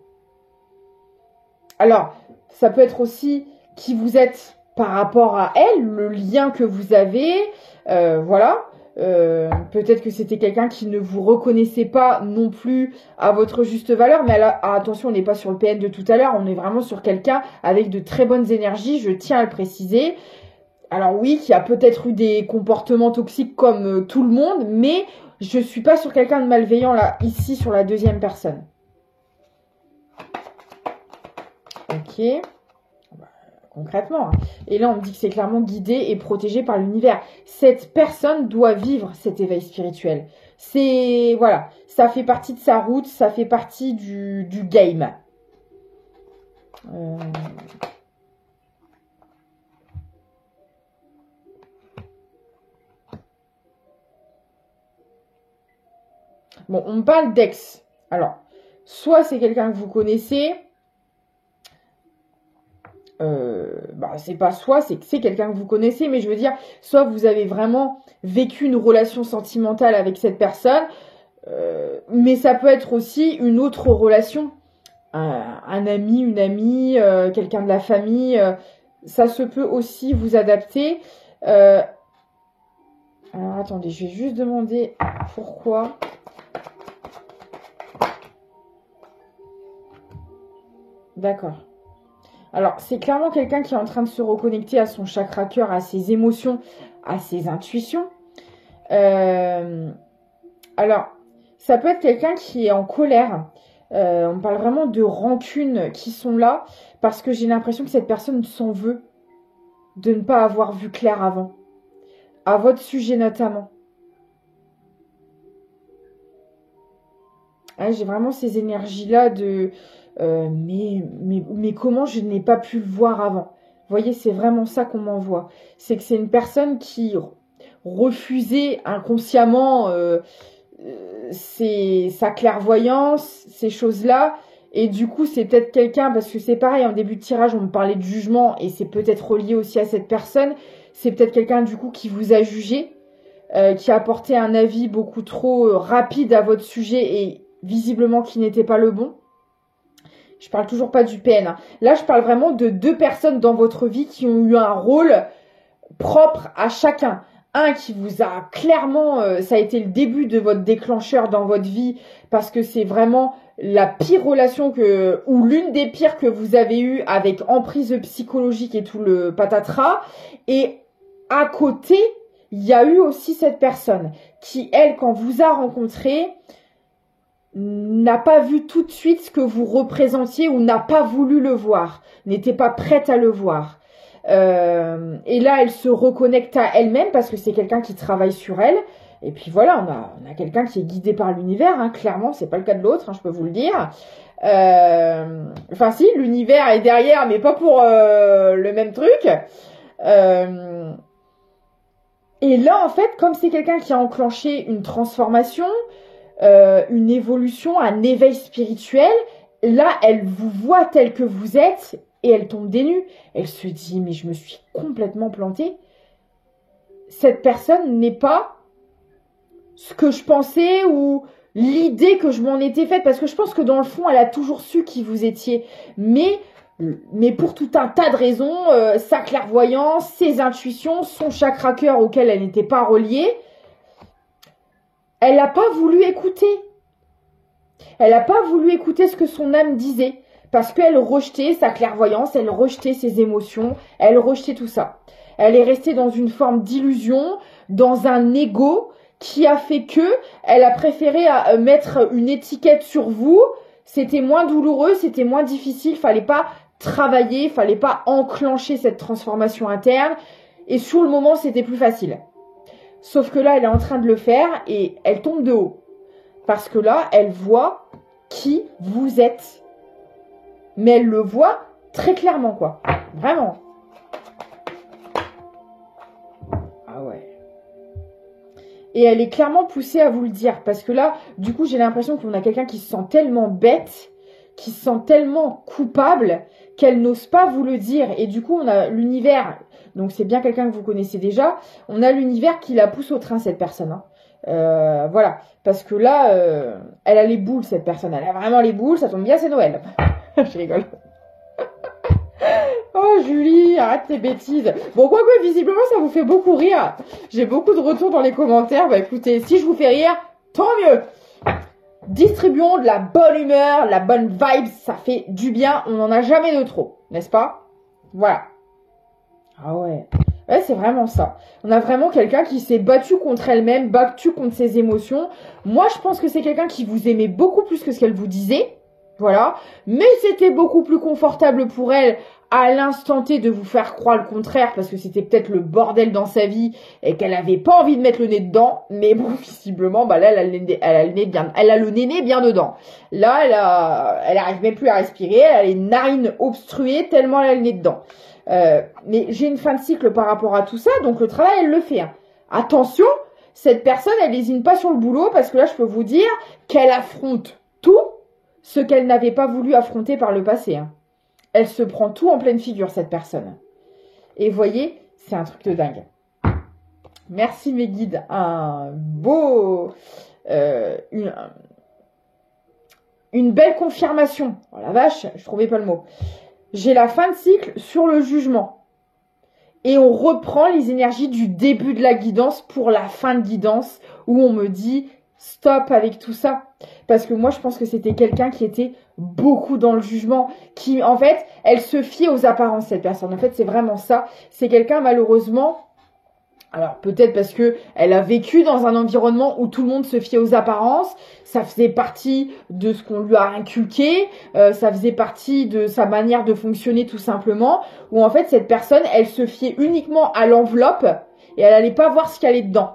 Alors, ça peut être aussi qui vous êtes par rapport à elle, le lien que vous avez. Voilà. Peut-être que c'était quelqu'un qui ne vous reconnaissait pas non plus à votre juste valeur, mais là, attention, on n'est pas sur le PN de tout à l'heure, on est vraiment sur quelqu'un avec de très bonnes énergies, je tiens à le préciser. Alors oui, qui a peut-être eu des comportements toxiques comme tout le monde, mais je suis pas sur quelqu'un de malveillant là, ici, sur la deuxième personne. Ok. Concrètement. Et là, on me dit que c'est clairement guidé et protégé par l'univers. Cette personne doit vivre cet éveil spirituel. C'est, voilà, ça fait partie de sa route, ça fait partie du game. Bon, on parle d'ex. Alors, soit c'est quelqu'un que vous connaissez. C'est pas soit, c'est que c'est quelqu'un que vous connaissez, mais je veux dire, soit vous avez vraiment vécu une relation sentimentale avec cette personne, mais ça peut être aussi une autre relation. Un ami, une amie, quelqu'un de la famille, ça se peut aussi vous adapter. Alors attendez, je vais juste demander pourquoi. D'accord. Alors, c'est clairement quelqu'un qui est en train de se reconnecter à son chakra cœur, à ses émotions, à ses intuitions. Alors, ça peut être quelqu'un qui est en colère. On parle vraiment de rancunes qui sont là parce que j'ai l'impression que cette personne s'en veut de ne pas avoir vu clair avant. À votre sujet notamment. J'ai vraiment ces énergies-là de... mais comment je n'ai pas pu le voir avant. Vous voyez, c'est vraiment ça qu'on m'envoie. C'est que c'est une personne qui refusait inconsciemment sa clairvoyance, ces choses-là. Et du coup, c'est peut-être quelqu'un, parce que c'est pareil, en début de tirage, on me parlait de jugement, et c'est peut-être relié aussi à cette personne. C'est peut-être quelqu'un, du coup, qui vous a jugé, qui a apporté un avis beaucoup trop rapide à votre sujet, et visiblement qui n'était pas le bon. Je parle toujours pas du PN. Hein. Là, je parle vraiment de 2 personnes dans votre vie qui ont eu un rôle propre à chacun. Un qui vous a clairement... ça a été le début de votre déclencheur dans votre vie parce que c'est vraiment la pire relation ou l'une des pires que vous avez eues avec emprise psychologique et tout le patatras. Et à côté, il y a eu aussi cette personne qui, elle, quand vous a rencontré... n'a pas vu tout de suite ce que vous représentiez ou n'a pas voulu le voir, n'était pas prête à le voir. Et là, elle se reconnecte à elle-même parce que c'est quelqu'un qui travaille sur elle. Et puis voilà, on a quelqu'un qui est guidé par l'univers, hein, clairement, c'est pas le cas de l'autre, hein, je peux vous le dire. Enfin si, l'univers est derrière, mais pas pour le même truc. Et là, en fait, comme c'est quelqu'un qui a enclenché une transformation, une évolution, un éveil spirituel, là, elle vous voit tel que vous êtes et elle tombe des nues. Elle se dit, mais je me suis complètement plantée. Cette personne n'est pas ce que je pensais ou l'idée que je m'en étais faite. Parce que je pense que dans le fond, elle a toujours su qui vous étiez. Mais pour tout un tas de raisons, sa clairvoyance, ses intuitions, son chakra cœur auquel elle n'était pas reliée, elle n'a pas voulu écouter. Elle n'a pas voulu écouter ce que son âme disait. Parce qu'elle rejetait sa clairvoyance, elle rejetait ses émotions, elle rejetait tout ça. Elle est restée dans une forme d'illusion, dans un ego qui a fait que elle a préféré mettre une étiquette sur vous. C'était moins douloureux, c'était moins difficile, fallait pas travailler, fallait pas enclencher cette transformation interne. Et sur le moment, c'était plus facile. Sauf que là, elle est en train de le faire et elle tombe de haut. Parce que là, elle voit qui vous êtes. Mais elle le voit très clairement, quoi. Vraiment. Ah ouais. Et elle est clairement poussée à vous le dire. Parce que là, du coup, j'ai l'impression qu'on a quelqu'un qui se sent tellement bête, qui se sent tellement coupable, qu'elle n'ose pas vous le dire. Et du coup, on a l'univers... Donc c'est bien quelqu'un que vous connaissez déjà. On a l'univers qui la pousse au train, cette personne. Hein. Voilà. Parce que là, elle a les boules, cette personne. Elle a vraiment les boules. Ça tombe bien, c'est Noël. Je rigole. Oh Julie, arrête tes bêtises. Bon, quoique, visiblement, ça vous fait beaucoup rire. J'ai beaucoup de retours dans les commentaires. Bah écoutez, si je vous fais rire, tant mieux. Distribuons de la bonne humeur, la bonne vibe. Ça fait du bien. On n'en a jamais de trop. N'est-ce pas? Voilà. Ah ouais. Ouais, c'est vraiment ça. On a vraiment quelqu'un qui s'est battu contre elle-même, battu contre ses émotions. Moi, je pense que c'est quelqu'un qui vous aimait beaucoup plus que ce qu'elle vous disait. Voilà. Mais c'était beaucoup plus confortable pour elle à l'instant T de vous faire croire le contraire parce que c'était peut-être le bordel dans sa vie et qu'elle avait pas envie de mettre le nez dedans. Mais bon, visiblement, bah là, elle a le nez bien dedans. Là, elle arrive même plus à respirer. Elle a les narines obstruées tellement elle a le nez dedans. Mais j'ai une fin de cycle par rapport à tout ça, donc le travail, elle le fait. Hein. Attention, cette personne, elle lésine pas sur le boulot parce que là, je peux vous dire qu'elle affronte tout ce qu'elle n'avait pas voulu affronter par le passé. Hein. Elle se prend tout en pleine figure, cette personne. Et vous voyez, c'est un truc de dingue. Merci mes guides. Un beau... une belle confirmation. Oh la vache, je trouvais pas le mot. J'ai la fin de cycle sur le jugement. Et on reprend les énergies du début de la guidance pour la fin de guidance où on me dit stop avec tout ça. Parce que moi, je pense que c'était quelqu'un qui était beaucoup dans le jugement. Qui, en fait, elle se fiait aux apparences, cette personne. En fait, c'est vraiment ça. C'est quelqu'un, malheureusement... Alors, peut-être parce que elle a vécu dans un environnement où tout le monde se fiait aux apparences. Ça faisait partie de ce qu'on lui a inculqué. Ça faisait partie de sa manière de fonctionner tout simplement. Où en fait, cette personne, elle se fiait uniquement à l'enveloppe et elle allait pas voir ce qu'il y avait dedans.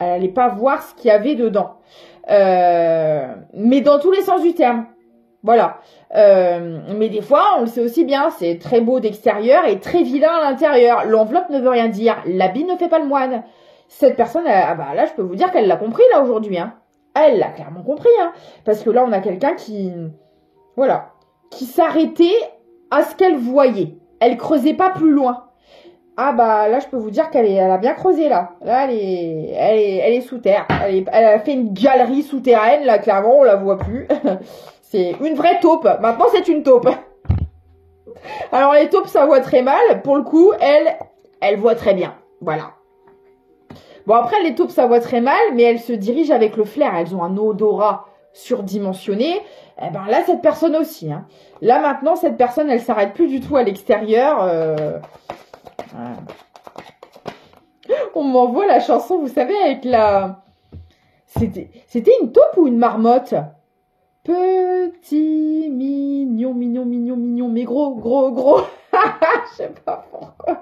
Elle allait pas voir ce qu'il y avait dedans. Mais dans tous les sens du terme. Voilà. Mais des fois, on le sait aussi bien, c'est très beau d'extérieur et très vilain à l'intérieur. L'enveloppe ne veut rien dire. L'habit ne fait pas le moine. Cette personne, ah bah là, je peux vous dire qu'elle l'a compris là aujourd'hui. Hein. Elle l'a clairement compris. Hein. Parce que là, on a quelqu'un qui, voilà, qui s'arrêtait à ce qu'elle voyait. Elle creusait pas plus loin. Ah bah là, je peux vous dire elle a bien creusé là. Là, elle est sous terre. Elle a fait une galerie souterraine. Là, clairement, on la voit plus. C'est une vraie taupe. Maintenant, c'est une taupe. Alors, les taupes, ça voit très mal. Pour le coup, elle voit très bien. Voilà. Bon, après, les taupes, ça voit très mal, mais elles se dirigent avec le flair. Elles ont un odorat surdimensionné. Eh ben là, cette personne aussi. Hein. Là, maintenant, cette personne, elle s'arrête plus du tout à l'extérieur. On m'envoie la chanson, vous savez, avec la... C'était une taupe ou une marmotte ? Petit, mignon, mignon, mignon, mignon, mais gros, gros, gros. Je sais pas pourquoi.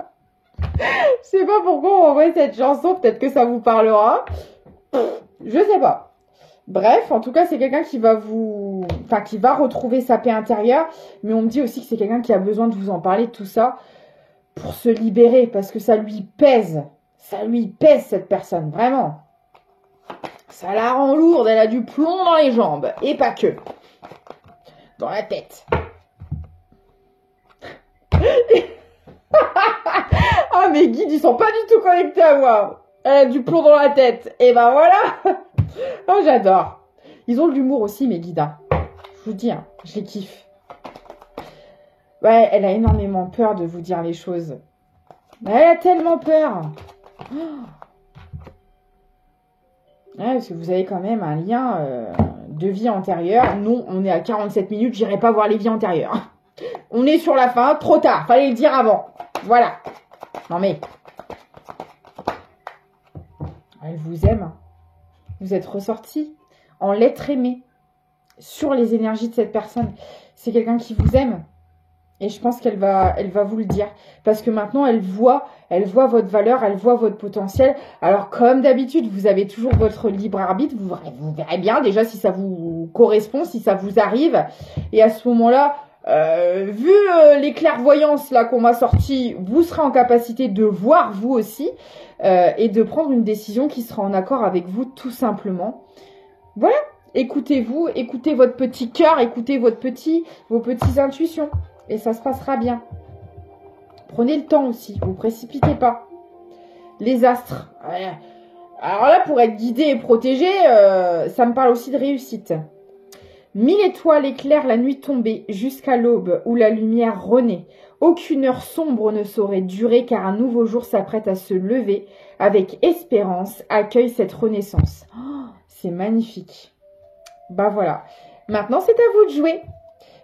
Je sais pas pourquoi on envoie cette chanson. Peut-être que ça vous parlera. Je sais pas. Bref, en tout cas, c'est quelqu'un qui va vous... Enfin, qui va retrouver sa paix intérieure. Mais on me dit aussi que c'est quelqu'un qui a besoin de vous en parler de tout ça pour se libérer. Parce que ça lui pèse. Ça lui pèse, cette personne. Vraiment. Ça la rend lourde, elle a du plomb dans les jambes. Et pas que. Dans la tête. Ah, mes guides, ils sont pas du tout connectés à moi. Elle a du plomb dans la tête. Et ben voilà. Oh, j'adore. Ils ont de l'humour aussi, mes guides. Hein. Je vous dis, hein, je les kiffe. Ouais, elle a énormément peur de vous dire les choses. Elle a tellement peur. Ouais, parce que vous avez quand même un lien de vie antérieure. Non, on est à 47 minutes, j'irai pas voir les vies antérieures. On est sur la fin, trop tard, fallait le dire avant. Voilà. Non mais... Elle vous aime. Vous êtes ressorti en l'être aimé sur les énergies de cette personne. C'est quelqu'un qui vous aime. Et je pense qu'elle va vous le dire. Parce que maintenant, elle voit votre valeur, elle voit votre potentiel. Alors, comme d'habitude, vous avez toujours votre libre arbitre. Vous verrez bien déjà si ça vous correspond, si ça vous arrive. Et à ce moment-là, vu les clairvoyances là qu'on m'a sorties, vous serez en capacité de voir vous aussi et de prendre une décision qui sera en accord avec vous tout simplement. Voilà. Écoutez-vous, écoutez votre petit cœur, écoutez vos petites intuitions. Et ça se passera bien. Prenez le temps aussi. Vous précipitez pas. Les astres. Alors là, pour être guidé et protégé, ça me parle aussi de réussite. 1000 étoiles éclairent la nuit tombée jusqu'à l'aube où la lumière renaît. Aucune heure sombre ne saurait durer car un nouveau jour s'apprête à se lever. Avec espérance, accueille cette renaissance. Oh, c'est magnifique. Bah voilà. Maintenant, c'est à vous de jouer.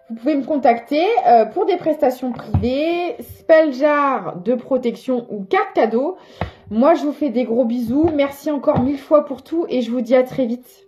Vous pouvez me contacter pour des prestations privées, spell jar de protection ou carte cadeau. Moi, je vous fais des gros bisous. Merci encore 1000 fois pour tout et je vous dis à très vite.